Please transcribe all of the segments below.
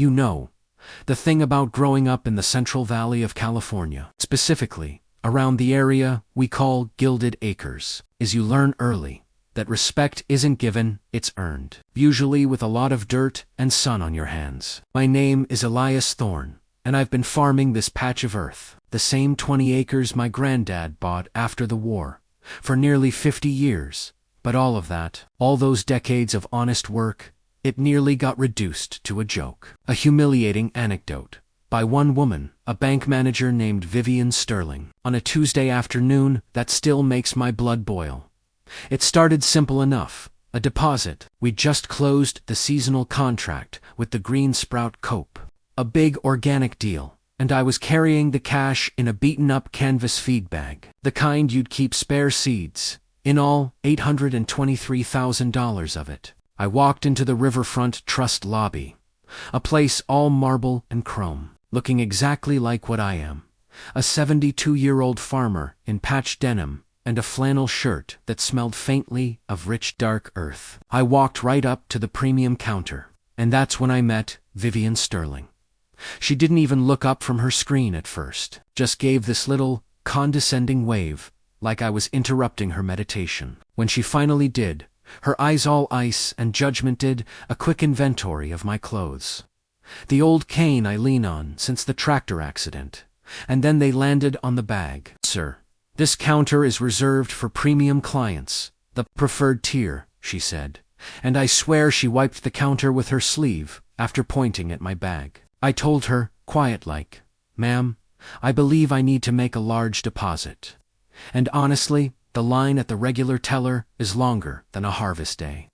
You know, the thing about growing up in the Central Valley of California, specifically around the area we call Gilded Acres, is you learn early that respect isn't given, it's earned, usually with a lot of dirt and sun on your hands. My name is Elias Thorne, and I've been farming this patch of earth, the same 20 acres my granddad bought after the war, for nearly 50 years. But all of that, all those decades of honest work, it nearly got reduced to a joke. A humiliating anecdote by one woman, a bank manager named Vivian Sterling, on a Tuesday afternoon that still makes my blood boil. It started simple enough, a deposit. We'd just closed the seasonal contract with the Green Sprout Coop, a big organic deal, and I was carrying the cash in a beaten-up canvas feed bag, the kind you'd keep spare seeds. In all, $823,000 of it. I walked into the Riverfront Trust lobby, a place all marble and chrome, looking exactly like what I am, a 72-year-old farmer in patched denim and a flannel shirt that smelled faintly of rich dark earth. I walked right up to the premium counter, and that's when I met Vivian Sterling. She didn't even look up from her screen at first, just gave this little, condescending wave, like I was interrupting her meditation. When she finally did, her eyes all ice and judgment, did a quick inventory of my clothes. The old cane I lean on since the tractor accident, and then they landed on the bag. Sir, this counter is reserved for premium clients, the preferred tier, she said, and I swear she wiped the counter with her sleeve after pointing at my bag. I told her, quiet-like, "Ma'am, I believe I need to make a large deposit." And honestly, the line at the regular teller is longer than a harvest day.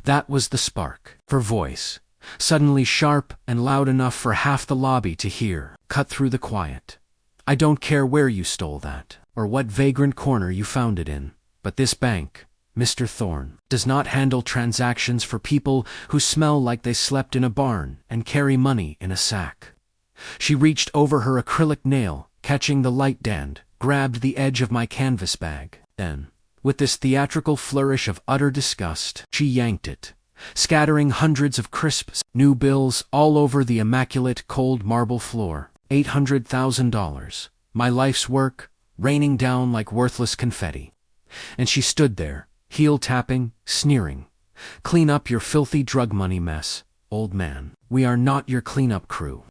That was the spark. Her voice, suddenly sharp and loud enough for half the lobby to hear, cut through the quiet. "I don't care where you stole that, or what vagrant corner you found it in, but this bank, Mr. Thorne, does not handle transactions for people who smell like they slept in a barn and carry money in a sack." She reached over her acrylic nail, catching the light dand, grabbed the edge of my canvas bag. Then, with this theatrical flourish of utter disgust, she yanked it, scattering hundreds of crisp, new bills all over the immaculate cold marble floor. $800,000, my life's work, raining down like worthless confetti. And she stood there, heel-tapping, sneering. "Clean up your filthy drug money mess, old man. We are not your cleanup crew."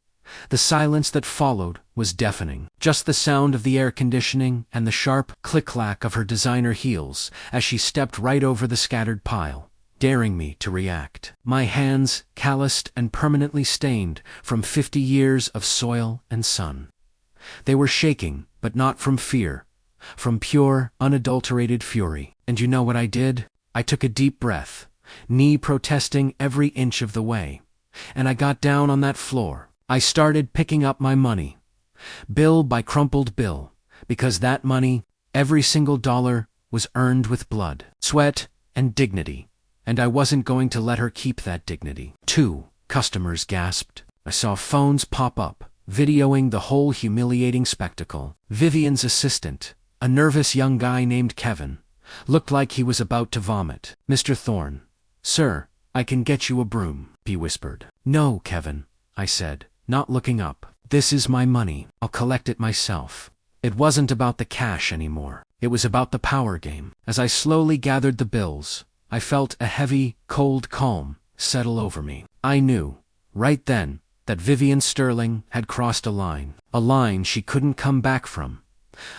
The silence that followed was deafening. Just the sound of the air conditioning and the sharp click-clack of her designer heels as she stepped right over the scattered pile, daring me to react. My hands, calloused and permanently stained from 50 years of soil and sun. They were shaking, but not from fear, from pure, unadulterated fury. And you know what I did? I took a deep breath, knee protesting every inch of the way, and I got down on that floor. I started picking up my money, bill by crumpled bill, because that money, every single dollar, was earned with blood, sweat, and dignity, and I wasn't going to let her keep that dignity. 2 customers gasped. I saw phones pop up, videoing the whole humiliating spectacle. Vivian's assistant, a nervous young guy named Kevin, looked like he was about to vomit. "Mr. Thorne, sir, I can get you a broom," he whispered. "No, Kevin," I said, not looking up. "This is my money. I'll collect it myself." It wasn't about the cash anymore. It was about the power game. As I slowly gathered the bills, I felt a heavy, cold calm settle over me. I knew, right then, that Vivian Sterling had crossed a line she couldn't come back from.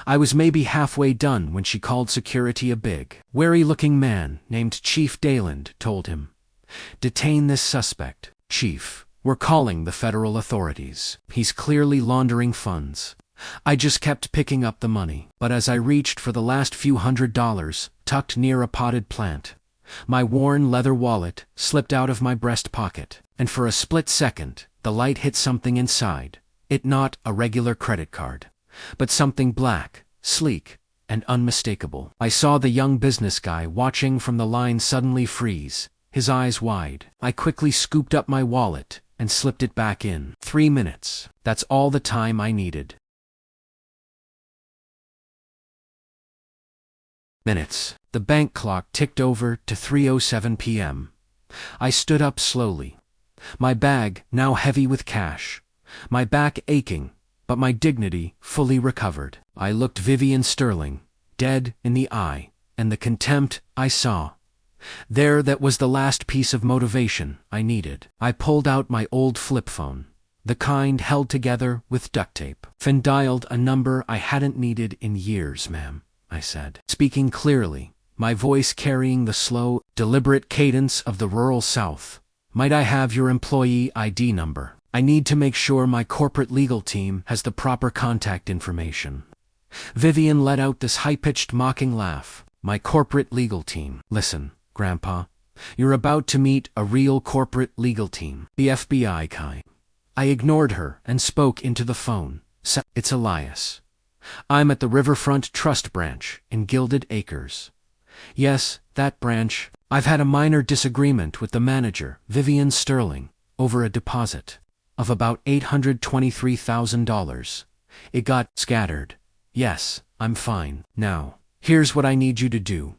I was maybe halfway done when she called security. A big, wary-looking man named Chief Dayland told him, "Detain this suspect." "Chief, we're calling the federal authorities. He's clearly laundering funds." I just kept picking up the money, but as I reached for the last few $100s tucked near a potted plant, my worn leather wallet slipped out of my breast pocket, and for a split second, the light hit something inside. It not a regular credit card, but something black, sleek, and unmistakable. I saw the young business guy watching from the line suddenly freeze, his eyes wide. I quickly scooped up my wallet and slipped it back in. 3 minutes. That's all the time I needed. Minutes. The bank clock ticked over to 3:07 p.m. I stood up slowly, My bag now heavy with cash, my back aching, but my dignity fully recovered. I looked Vivian Sterling dead in the eye, and the contempt I saw there, that was the last piece of motivation I needed. I pulled out my old flip phone, the kind held together with duct tape, and dialed a number I hadn't needed in years. "Ma'am," I said, speaking clearly, my voice carrying the slow, deliberate cadence of the rural South. "Might I have your employee ID number? I need to make sure my corporate legal team has the proper contact information." Vivian let out this high-pitched mocking laugh. "My corporate legal team. Listen, Grandpa, you're about to meet a real corporate legal team. The FBI kind." I ignored her and spoke into the phone. "It's Elias. I'm at the Riverfront Trust branch in Gilded Acres." "Yes, that branch. I've had a minor disagreement with the manager, Vivian Sterling, over a deposit of about $823,000. It got scattered. Yes, I'm fine. Now, here's what I need you to do.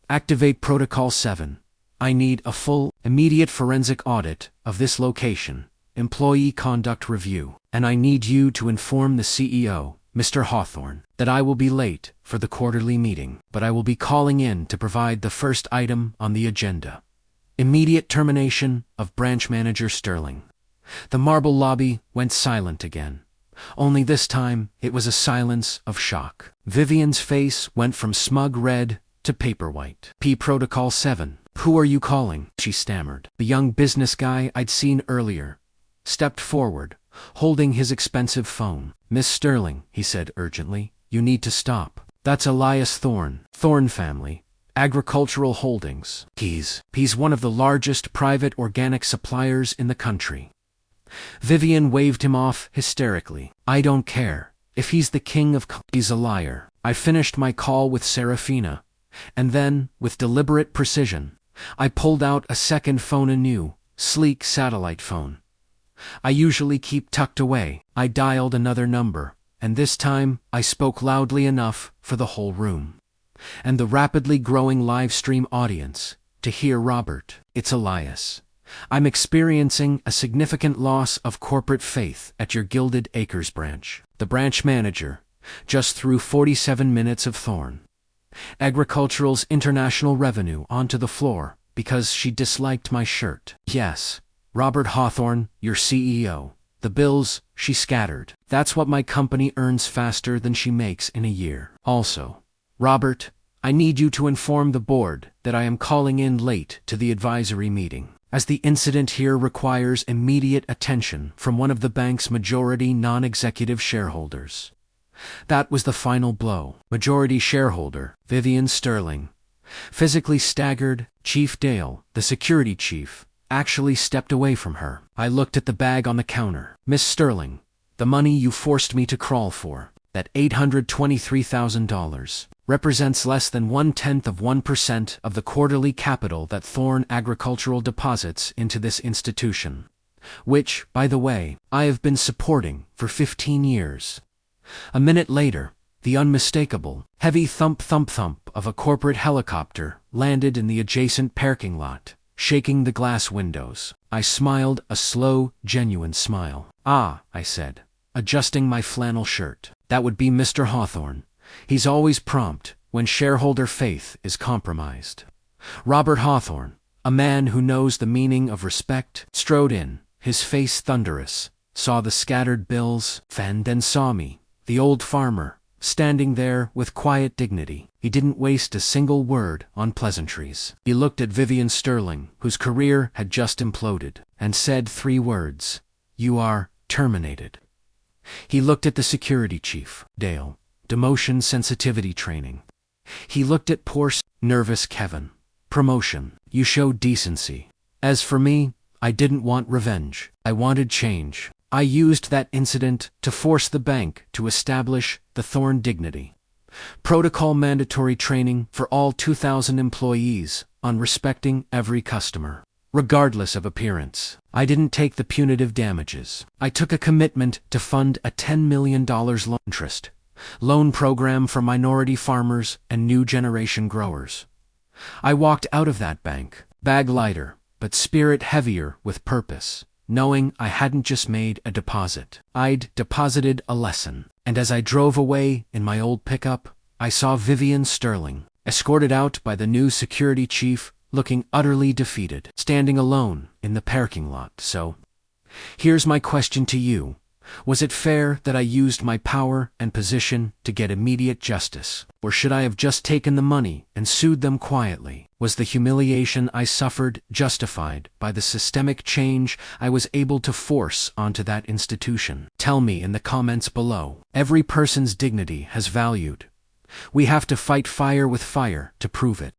Activate Protocol 7. I need a full, immediate forensic audit of this location, employee conduct review, and I need you to inform the CEO, Mr. Hawthorne, that I will be late for the quarterly meeting, but I will be calling in to provide the first item on the agenda. Immediate termination of branch manager Sterling." The marble lobby went silent again. Only this time it was a silence of shock. Vivian's face went from smug red to paper white. Protocol 7. "Who are you calling?" she stammered. The young business guy I'd seen earlier stepped forward, holding his expensive phone. "Miss Sterling," he said urgently, "you need to stop. That's Elias Thorne, Thorne Family, Agricultural Holdings. He's one of the largest private organic suppliers in the country." Vivian waved him off hysterically. "I don't care. If he's the king of he's a liar." I finished my call with Serafina, and then, with deliberate precision, I pulled out a second phone, a new, sleek satellite phone I usually keep tucked away. I dialed another number, and this time I spoke loudly enough for the whole room and the rapidly growing live stream audience to hear. "Robert, it's Elias. I'm experiencing a significant loss of corporate faith at your Gilded Acres branch." The branch manager just threw 47 minutes of Thorne Agricultural's international revenue onto the floor because she disliked my shirt. "Yes, Robert Hawthorne, your CEO. The bills she scattered. That's what my company earns faster than she makes in a year. Also, Robert, I need you to inform the board that I am calling in late to the advisory meeting, as the incident here requires immediate attention from one of the bank's majority non-executive shareholders." That was the final blow. Majority shareholder, Vivian Sterling. Physically staggered, Chief Dale, the security chief, actually stepped away from her. I looked at the bag on the counter. "Miss Sterling, the money you forced me to crawl for, that $823,000, represents less than 0.1% of the quarterly capital that Thorne Agricultural deposits into this institution, which, by the way, I have been supporting for 15 years. A minute later, the unmistakable, heavy thump-thump-thump of a corporate helicopter landed in the adjacent parking lot, shaking the glass windows. I smiled a slow, genuine smile. "Ah," I said, adjusting my flannel shirt. "That would be Mr. Hawthorne. He's always prompt when shareholder faith is compromised." Robert Hawthorne, a man who knows the meaning of respect, strode in, his face thunderous, saw the scattered bills, and then saw me, the old farmer, standing there with quiet dignity. He didn't waste a single word on pleasantries. He looked at Vivian Sterling, whose career had just imploded, and said 3 words. "You are terminated." He looked at the security chief, Dale, demotion sensitivity training. He looked at poor, nervous Kevin. "Promotion. You showed decency." As for me, I didn't want revenge. I wanted change. I used that incident to force the bank to establish the Thorne dignity. Protocol mandatory training for all 2,000 employees on respecting every customer, regardless of appearance. I didn't take the punitive damages. I took a commitment to fund a $10 million loan program for minority farmers and new generation growers. I walked out of that bank, bag lighter, but spirit heavier with purpose. knowing I hadn't just made a deposit. I'd deposited a lesson. And as I drove away in my old pickup, I saw Vivian Sterling, escorted out by the new security chief, looking utterly defeated, standing alone in the parking lot. So, here's my question to you. Was it fair that I used my power and position to get immediate justice? Or should I have just taken the money and sued them quietly? Was the humiliation I suffered justified by the systemic change I was able to force onto that institution? Tell me in the comments below. Every person's dignity has value. We have to fight fire with fire to prove it.